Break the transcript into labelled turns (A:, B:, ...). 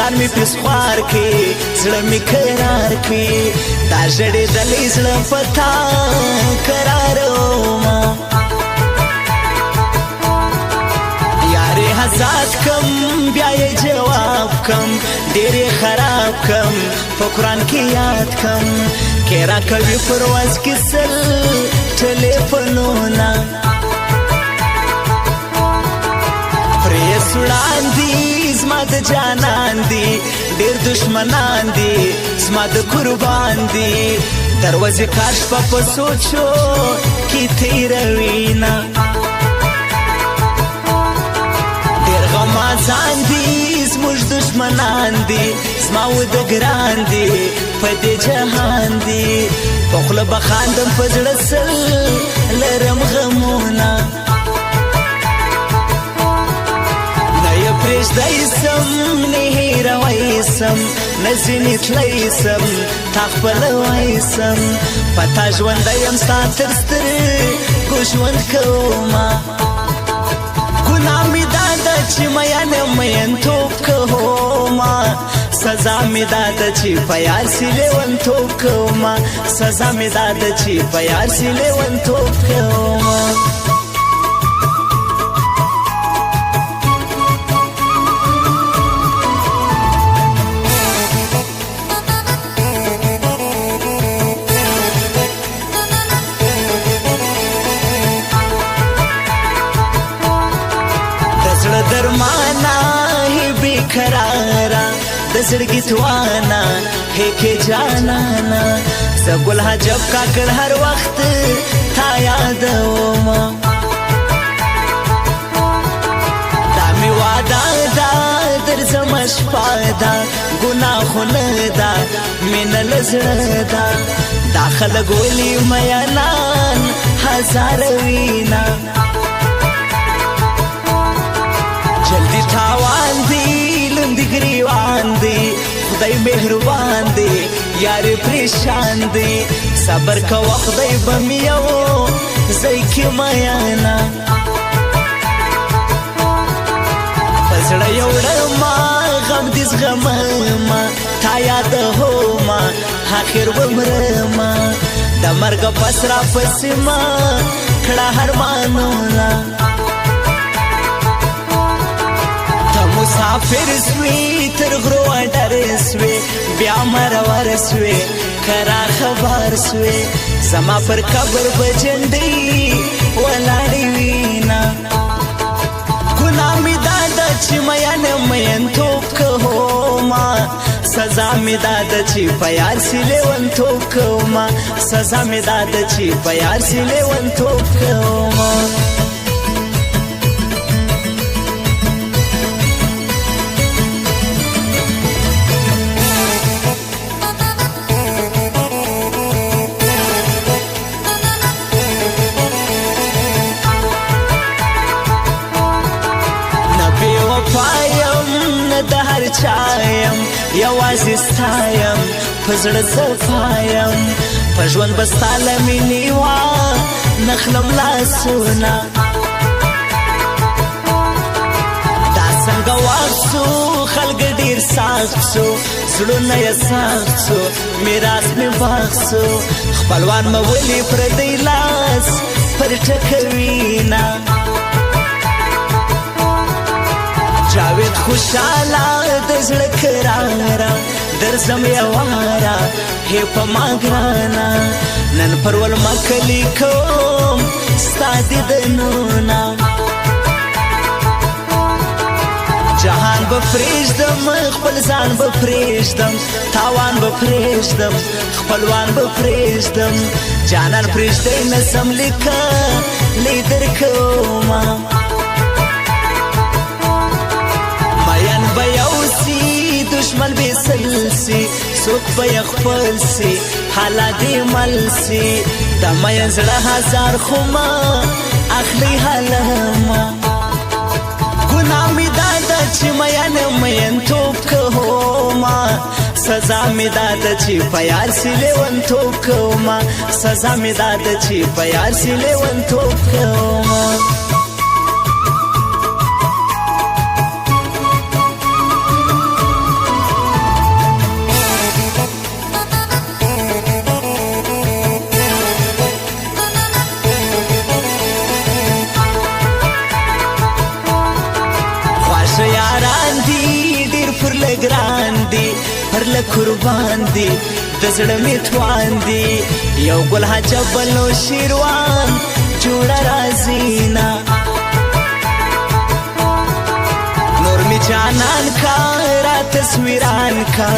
A: ځان می پسخوار کې زړه می قرار کې دا ژړې دلې زړه پتا قرارو ما یارې حساس کم بیا یې جواب کم ډېرې خراب کم په قرآن کې یاد کم کې را کوي پرواز کې سل ټلیفونونه پرې سړان دي زما د جانان دي ډېر دشمنان دي زما د قربان دي دروازې کار شپه په سوچو کې تېروينه ډېر غمازان دي زموږ دشمنان دي زما وده ګران دي په دې جهان دي په خوله به خاندم په زړه سل لرم غمونه پرېږدی سم نه هېروی سم نه ځینې تللی سم تا خپلوی سم په تا ژوندی یم ستا تر سترګو ژوند کومه ګناه مې دا ده چې مین یم مینتوب کومه سزا مې دا ده چې په یار سي لیونتوب کومه سزا مې دا ده چې په یار سي لیونتوب کومه درمانا هی بیقرارا د زړګي توانا هی کې جانانا زګل حجب کا کړ هر وخت تا یادوم دا می وادا دا در زما شپادا ګناهونه دا مين لزړه دا داخل ګولي میانان هزار وینا جلدی تاوان دی لندی گریوان دی خدای مهربان دی یار پریشان دی صبر کا خدای بمیو زئی کی میانا پسړ یوړ ما غم دې زغما تا یاد هو ما اخر ومرما د مرګ پسرا پسما کړه هر مانولا مسافر سوی تر غرو ډر سوی بیا مرور سوی کرا خبر سوی زما پر قبر بجندې ولاړې وینا ګناه مې دا ده چې مین توب کومه سزا مې دا ده چې په یار سي لیونتوب کومه سزا مې دا ده چې په یار سي لیونتوب کومه چایم یوازې ستایم په زړه صفایم په ژوند به ستا له مینې وا نخلم لاسونه دا څنګه وخت سو خلک ډېر سخت سو زړونه یې سخت سو میراث مې باغ سو خپلوان مې ولې پردی لاس پر ټکوینه جاوید خوشاله د زړه کرارا درځم یوارا هی په ما ګرانا نن پرول مکلی کوم ستا دیدنونه جهان به پرېږدم خپل ځان به پرېږدم تاوان به پرېږدم خپلوان به پرېږدم جانان پرېږدی نسم لیکلی درکومه بیوسی دشمن بی سلسی سوک بی خپل سی حالا دی مل سی دا مین زړه هزار خوما اخلی حالما ګناه می دا ده چې مین توب کوما سزا می دا ده چې په یار سي لیونتوب کوما سزا می دا ده چې په یار سي لیونتوب کوما یاران دي ډېر پر لګران دي پر لقربان دي د زړه مې توان دي یو ګل حجب بلو شیروان جوړه رازینا نور می جانان کا را تصویران کا